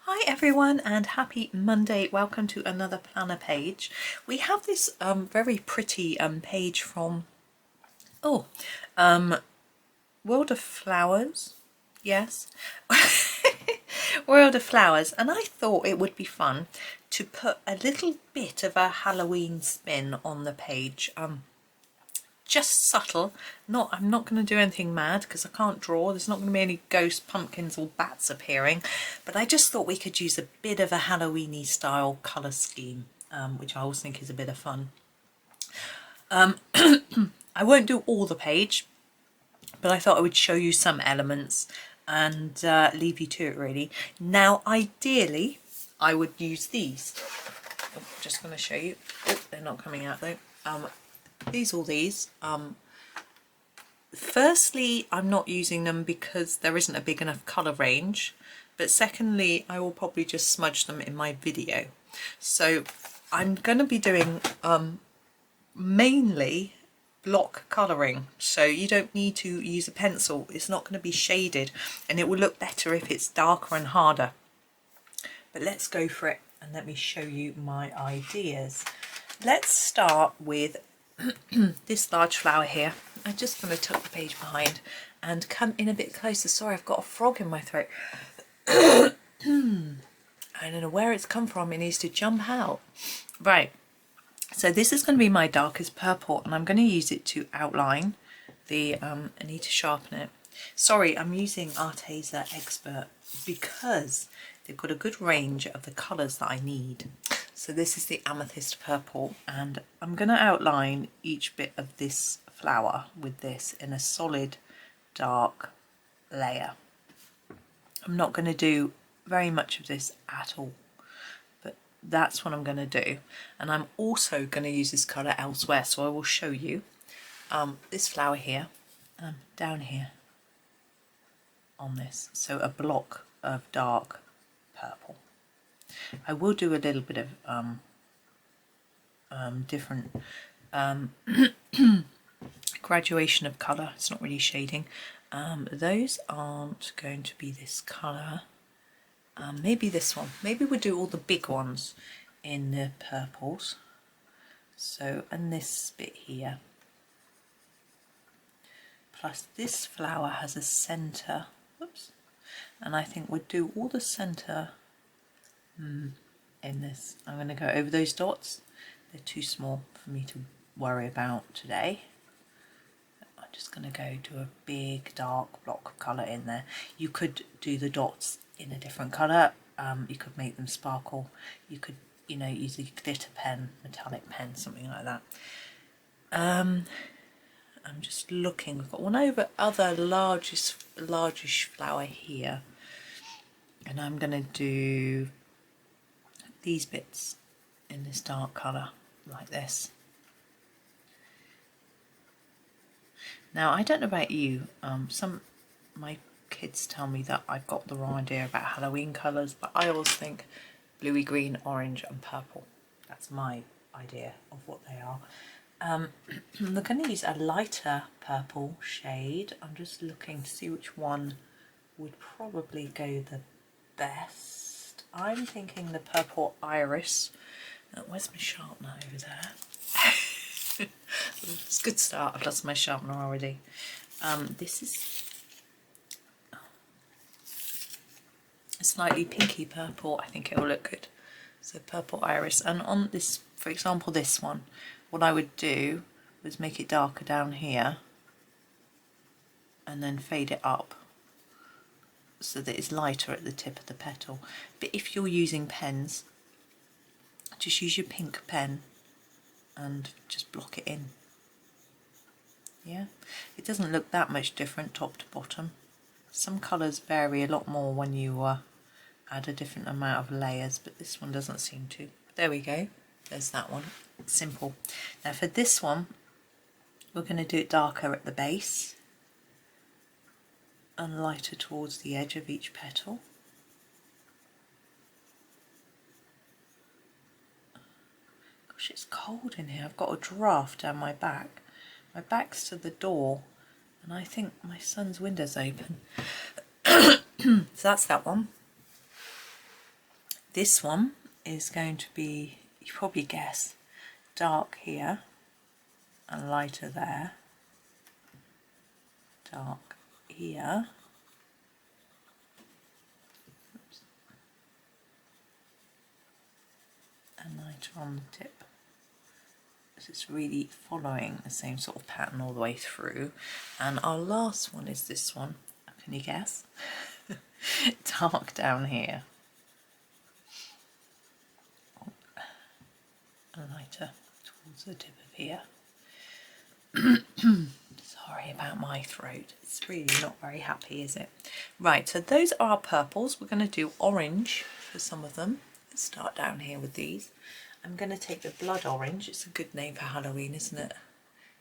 Hi everyone and happy Monday. Welcome to another planner page. We have this very pretty page from World of Flowers. Yes. World of Flowers, and I thought it would be fun to put a little bit of a Halloween spin on the page. Just subtle. I'm not going to do anything mad because I can't draw. There's not going to be any ghost pumpkins or bats appearing, but I just thought we could use a bit of a Halloweeny style colour scheme, which I always think is a bit of fun. I won't do all the page, but I thought I would show you some elements and leave you to it really. Now ideally I would use these. Just going to show you. Oh, they're not coming out though. These. Firstly, I'm not using them because there isn't a big enough colour range, but secondly, I will probably just smudge them in my video. So I'm going to be doing mainly block colouring, so you don't need to use a pencil. It's not going to be shaded and it will look better if it's darker and harder. But let's go for it and let me show you my ideas. Let's start with this large flower here. I'm just going to tuck the page behind and come in a bit closer. Sorry, I've got a frog in my throat. I don't know where it's come from. It needs to jump out. Right, so this is going to be my darkest purple and I'm going to use it to outline the, I need to sharpen it. Sorry, I'm using Arteza Expert because they've got a good range of the colours that I need. So this is the Amethyst purple and I'm going to outline each bit of this flower with this in a solid dark layer. I'm not going to do very much of this at all, but that's what I'm going to do. And I'm also going to use this colour elsewhere, so I will show you this flower here, down here on this. So a block of dark purple. I will do a little bit of different graduation of colour. It's not really shading. Those aren't going to be this colour. Maybe this one. Maybe we'll do all the big ones in the purples. So, and this bit here. Plus this flower has a centre. Whoops. And I think we'll do all the centre in this. I'm going to go over those dots. They're too small for me to worry about today. I'm just going to go to a big dark block of colour in there. You could do the dots in a different colour. You could make them sparkle. You could, you know, use a glitter pen, metallic pen, something like that. I'm just looking. We've got one other largish flower here, and I'm going to do these bits in this dark colour like this. Now I don't know about you, my kids tell me that I've got the wrong idea about Halloween colours, but I always think bluey green, orange and purple. That's my idea of what they are. I'm going to use a lighter purple shade. I'm just looking to see which one would probably go the best. I'm thinking the purple iris. Where's my sharpener over there? It's a good start. I've lost my sharpener already. This is a slightly pinky purple. I think it will look good. So purple iris. And on this, for example, this one, what I would do was make it darker down here and then fade it up so that it's lighter at the tip of the petal. But if you're using pens, just use your pink pen and just block it in. Yeah, it doesn't look that much different top to bottom. Some colours vary a lot more when you add a different amount of layers, but this one doesn't seem to. There we go, there's that one. Simple. Now for this one, we're going to do it darker at the base and lighter towards the edge of each petal. Gosh, it's cold in here. I've got a draft down my back. My back's to the door and I think my son's window's open. So that's that one. This one is going to be, you probably guess, dark here and lighter there, dark here, oops, and lighter on the tip. So it's really following the same sort of pattern all the way through. And our last one is this one. Can you guess? Dark down here and lighter towards the tip of here. Sorry about my throat, it's really not very happy, is it? Right, so those are our purples. We're going to do orange for some of them. Let's start down here with these. I'm going to take the blood orange, it's a good name for Halloween, isn't it?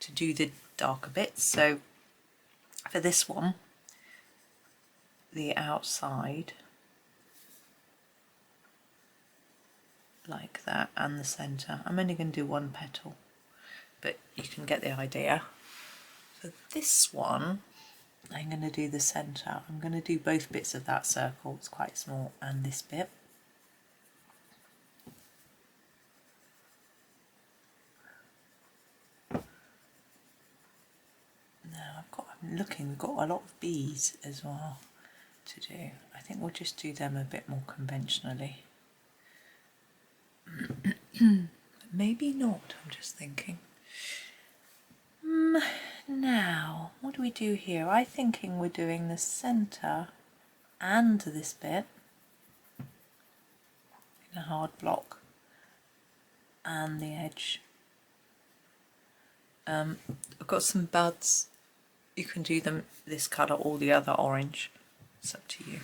To do the darker bits. So for this one, the outside, like that, and the centre. I'm only going to do one petal, but you can get the idea. For this one, I'm going to do the centre. I'm going to do both bits of that circle, it's quite small, and this bit. Now I'm looking, we've got a lot of bees as well to do. I think we'll just do them a bit more conventionally. Maybe not, I'm just thinking. Now, what do we do here? I'm thinking we're doing the centre and this bit in a hard block and the edge. I've got some buds. You can do them this colour or the other orange. It's up to you.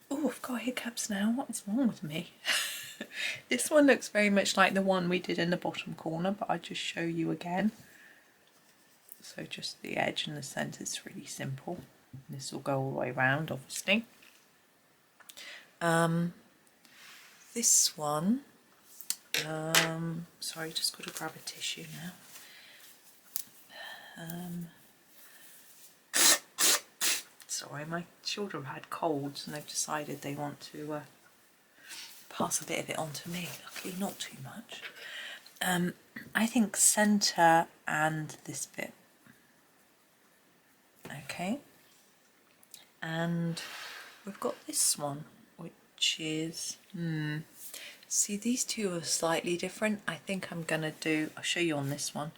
Oh, I've got hiccups now. What is wrong with me? This one looks very much like the one we did in the bottom corner, but I'll just show you again. So just the edge and the centre is really simple. This will go all the way around, obviously. This one, sorry, just got to grab a tissue now. Sorry, my children have had colds and they've decided they want to pass a bit of it on to me. Luckily not too much. I think centre and this bit. Okay. And we've got this one, which is, see, these two are slightly different. I think I'm going to do, I'll show you on this one.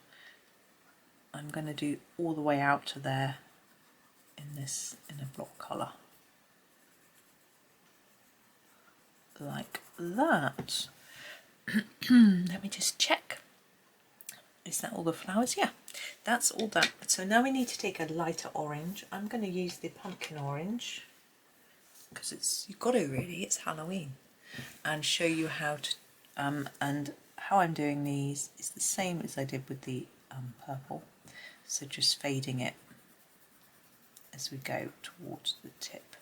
I'm going to do all the way out to there in a block colour. Like that. Let me just check. Is that all the flowers? Yeah, that's all that. So now we need to take a lighter orange. I'm going to use the pumpkin orange because you've got to really, it's Halloween, and show you how to, and how I'm doing these is the same as I did with the purple. So just fading it as we go towards the tip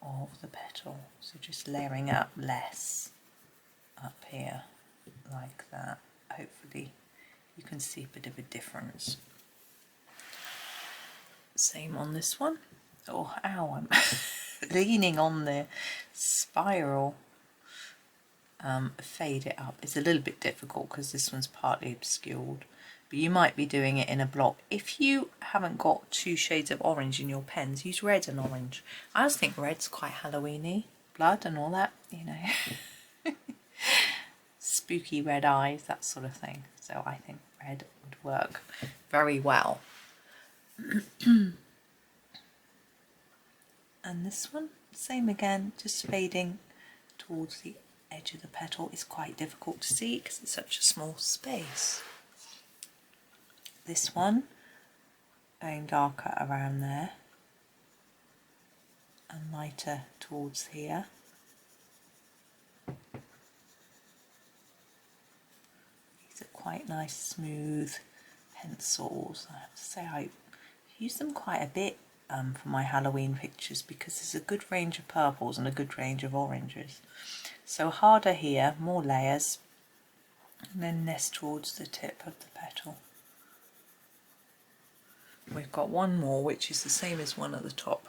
of the petal. So just layering up less up here like that. Hopefully you can see a bit of a difference. Same on this one. Oh, ow, I'm leaning on the spiral. Fade it up. It's a little bit difficult because this one's partly obscured, but you might be doing it in a block. If you haven't got two shades of orange in your pens, use red and orange. I always think red's quite Halloween-y, blood and all that, you know. Spooky red eyes, that sort of thing. So I think red would work very well. And this one, same again, just fading towards the edge of the petal. Is quite difficult to see because it's such a small space. This one, going darker around there and lighter towards here. These are quite nice smooth pencils. I have to say I use them quite a bit for my Halloween pictures because there's a good range of purples and a good range of oranges. So harder here, more layers, and then less towards the tip of the petal. We've got one more which is the same as one at the top,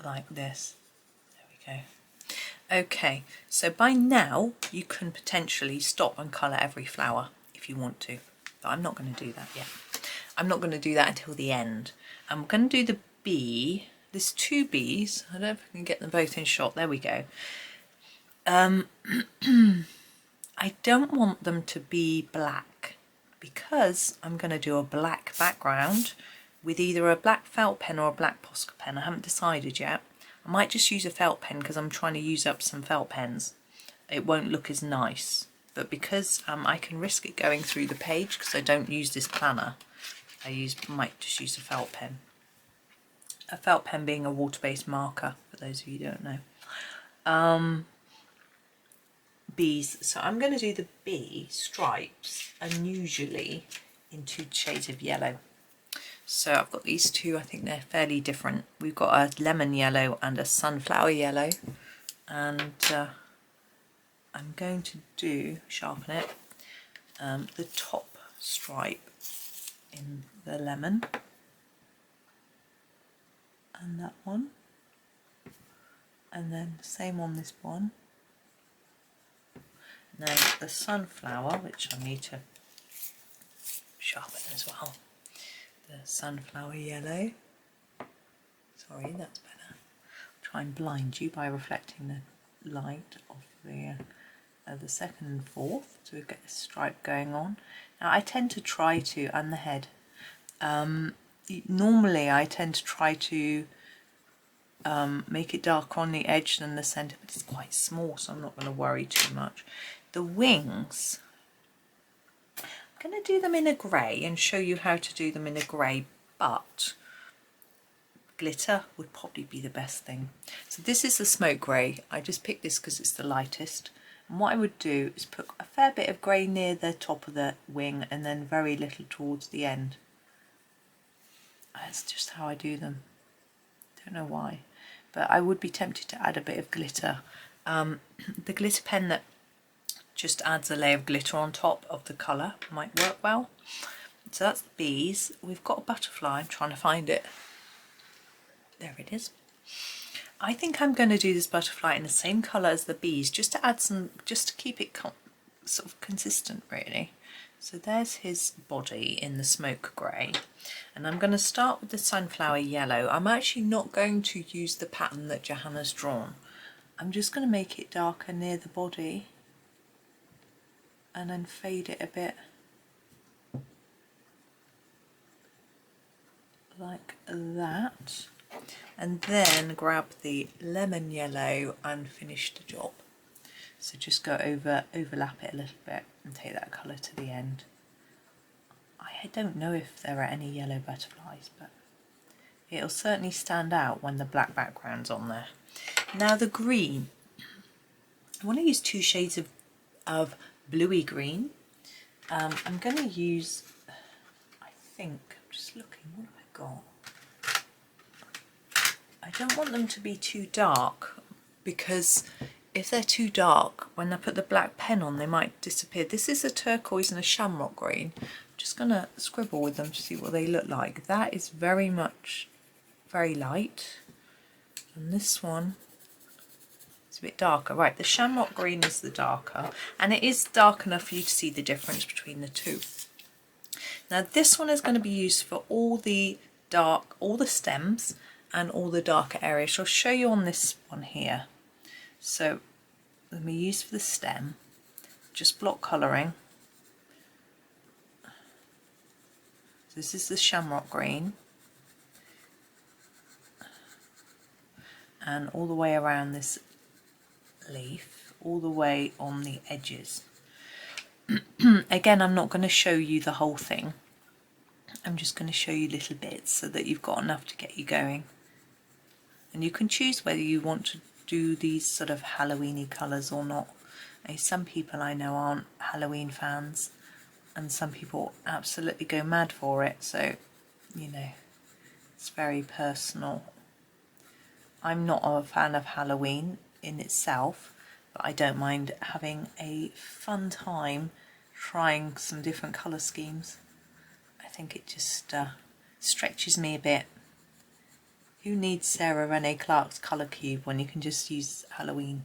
like this. There we go. Okay, so by now you can potentially stop and colour every flower if you want to, but I'm not going to do that yet. I'm not going to do that until the end. I'm going to do the bee. There's two bees. I don't know if I can get them both in shot. There we go. I don't want them to be black because I'm going to do a black background with either a black felt pen or a black Posca pen. I haven't decided yet. I might just use a felt pen because I'm trying to use up some felt pens. It won't look as nice, but because I can risk it going through the page because I don't use this planner, might just use a felt pen. A felt pen being a water-based marker, for those of you who don't know. Bees. So I'm going to do the bee stripes, unusually in 2 shades of yellow. So I've got these two, I think they're fairly different. We've got a lemon yellow and a sunflower yellow, and I'm going to sharpen it, the top stripe in the lemon, and that one, and then the same on this one. And then the sunflower, which I need to sharpen as well. The sunflower yellow. Sorry, that's better. I'll try and blind you by reflecting the light of the second and fourth to get a stripe going on. Now I tend to try to, and the head. Normally I tend to try to make it darker on the edge than the centre, but it's quite small, so I'm not going to worry too much. The wings, I'm going to do them in a grey and show you how to do them in a grey, but glitter would probably be the best thing. So this is the smoke grey. I just picked this because it's the lightest. And what I would do is put a fair bit of grey near the top of the wing and then very little towards the end. That's just how I do them. Don't know why, but I would be tempted to add a bit of glitter. The glitter pen that just adds a layer of glitter on top of the colour might work well. So that's the bees. We've got a butterfly. I'm trying to find it. There it is. I think I'm going to do this butterfly in the same colour as the bees, just to add some, just to keep it sort of consistent, really. So there's his body in the smoke grey, and I'm going to start with the sunflower yellow. I'm actually not going to use the pattern that Johanna's drawn. I'm just going to make it darker near the body and then fade it a bit like that, and then grab the lemon yellow and finish the job. So just go overlap it a little bit and take that colour to the end. I don't know if there are any yellow butterflies, but it'll certainly stand out when the black background's on there. Now the green, I want to use 2 shades of bluey green. I'm going to use, I think, I'm just looking, what have I got? I don't want them to be too dark, because if they're too dark, when I put the black pen on, they might disappear. This is a turquoise and a shamrock green. I'm just going to scribble with them to see what they look like. That is very light. And this one is a bit darker. Right, the shamrock green is the darker, and it is dark enough for you to see the difference between the two. Now this one is going to be used for all the stems and all the darker areas. So I'll show you on this one here. So let me use for the stem, just block colouring. So this is the shamrock green, and all the way around this leaf, all the way on the edges. Again, I'm not going to show you the whole thing. I'm just going to show you little bits so that you've got enough to get you going. And you can choose whether you want to do these sort of Halloween-y colours or not. Some people I know aren't Halloween fans, and some people absolutely go mad for it, so you know, it's very personal. I'm not a fan of Halloween in itself, but I don't mind having a fun time trying some different colour schemes. I think it just stretches me a bit. Who needs Sarah Renee Clark's colour cube when you can just use Halloween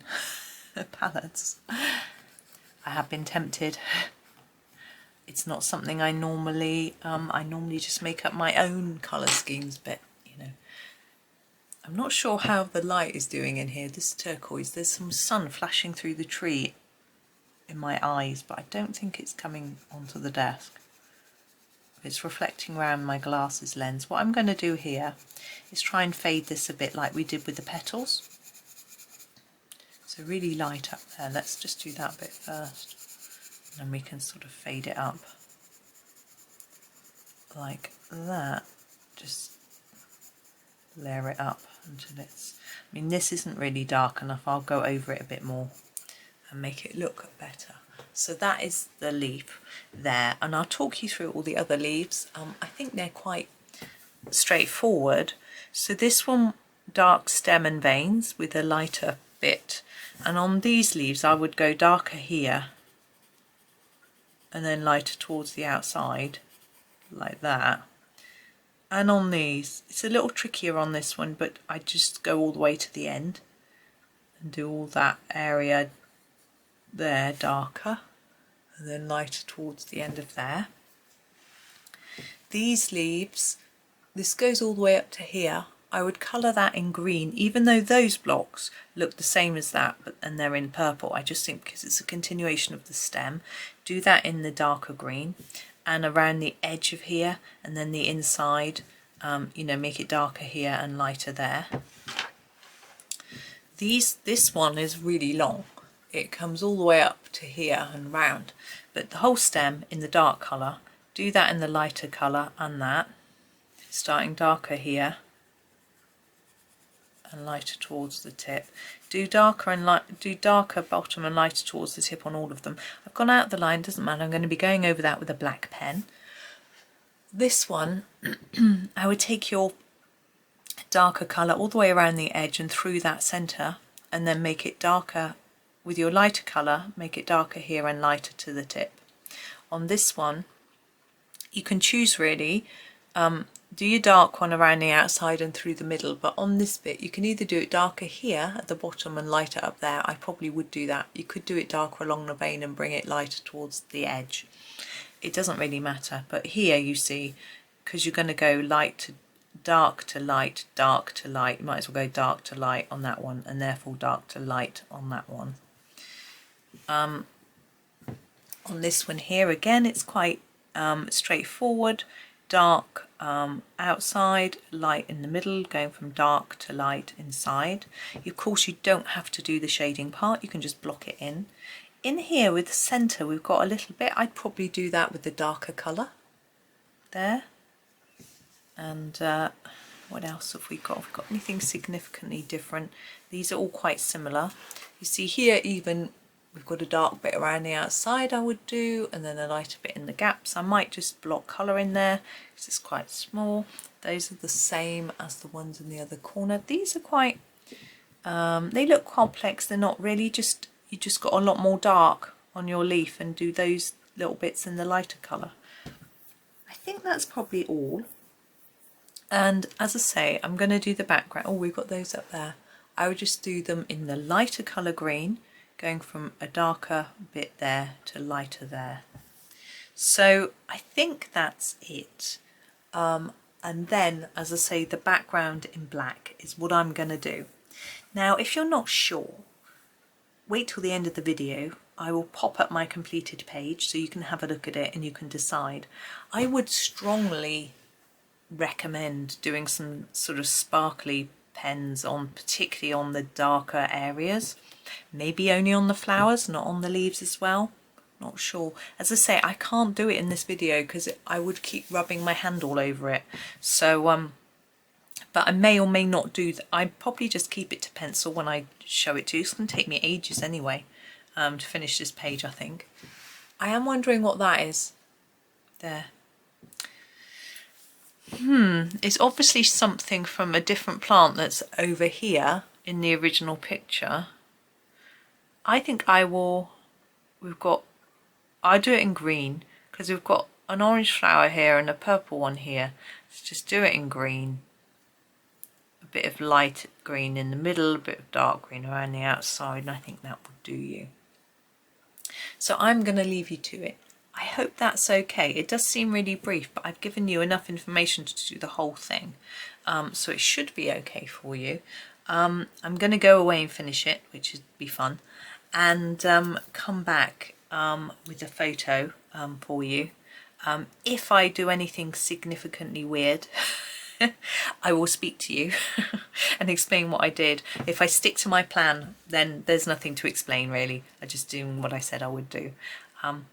palettes? I have been tempted. It's not something I normally just make up my own colour schemes, but you know, I'm not sure how the light is doing in here. This turquoise, there's some sun flashing through the tree in my eyes, but I don't think it's coming onto the desk. It's reflecting around my glasses lens. What I'm going to do here is try and fade this a bit like we did with the petals. So really light up there. Let's just do that bit first, and then we can sort of fade it up like that. Just layer it up until it's, I mean, this isn't really dark enough. I'll go over it a bit more and make it look better. So that is the leaf there, and I'll talk you through all the other leaves. I think they're quite straightforward. So this one, dark stem and veins with a lighter bit, and on these leaves I would go darker here and then lighter towards the outside like that. And on these, it's a little trickier on this one, but I just go all the way to the end and do all that area there darker and then lighter towards the end of there. These leaves, this goes all the way up to here. I would colour that in green, even though those blocks look the same as that, and they're in purple. I just think because it's a continuation of the stem, do that in the darker green, and around the edge of here, and then the inside, you know, make it darker here and lighter there. This one is really long. It comes all the way up to here and round, but the whole stem in the dark colour, do that in the lighter colour and that, starting darker here and lighter towards the tip. Do darker and do darker bottom and lighter towards the tip on all of them. I've gone out the line, doesn't matter. I'm going to be going over that with a black pen. This one, I would take your darker colour all the way around the edge and through that centre, and then make it darker with your lighter colour, make it darker here and lighter to the tip. On this one, you can choose really, do your dark one around the outside and through the middle, but on this bit you can either do it darker here at the bottom and lighter up there. I probably would do that. You could do it darker along the vein and bring it lighter towards the edge. It doesn't really matter, but here you see, because you're going to go light to dark to light, dark to light, you might as well go dark to light on that one, and therefore dark to light on that one. On this one here again, it's quite straightforward. Dark outside, light in the middle, going from dark to light inside. Of course, you don't have to do the shading part, you can just block it in. In here with the centre, we've got a little bit. I'd probably do that with the darker colour there. And what else have we got? Have we got anything significantly different? These are all quite similar. You see here, even we've got a dark bit around the outside I would do, and then a lighter bit in the gaps. I might just block colour in there because it's quite small. Those are the same as the ones in the other corner. These are quite, they look complex. They're not really, just you just got a lot more dark on your leaf and do those little bits in the lighter colour. I think that's probably all. And as I say, I'm going to do the background. Oh, we've got those up there. I would just do them in the lighter colour green, going from a darker bit there to lighter there. So I think that's it. And then, as I say, the background in black is what I'm going to do. Now, if you're not sure, wait till the end of the video. I will pop up my completed page so you can have a look at it and you can decide. I would strongly recommend doing some sort of sparkly pens on, particularly on the darker areas. Maybe only on the flowers, not on the leaves as well. Not sure. As I say, I can't do it in this video because I would keep rubbing my hand all over it. So, but I may or may not do that. I probably just keep it to pencil when I show it to you. It's going to take me ages anyway to finish this page, I think. I am wondering what that is there. It's obviously something from a different plant that's over here in the original picture. I think I'll do it in green because we've got an orange flower here and a purple one here. Let's just do it in green. A bit of light green in the middle, a bit of dark green around the outside, and I think that will do you. So I'm going to leave you to it. I hope that's okay. It does seem really brief, but I've given you enough information to do the whole thing. So it should be okay for you. I'm going to go away and finish it, which would be fun, and come back with a photo for you. If I do anything significantly weird, I will speak to you and explain what I did. If I stick to my plan, then there's nothing to explain really. I'm just doing what I said I would do.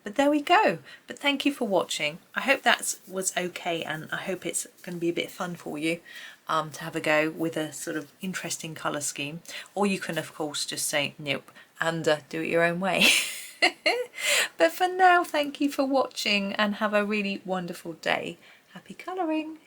But there we go. But thank you for watching. I hope that was okay, and I hope it's going to be a bit fun for you to have a go with a sort of interesting colour scheme. Or you can of course just say nope and do it your own way. But for now, thank you for watching and have a really wonderful day. Happy colouring!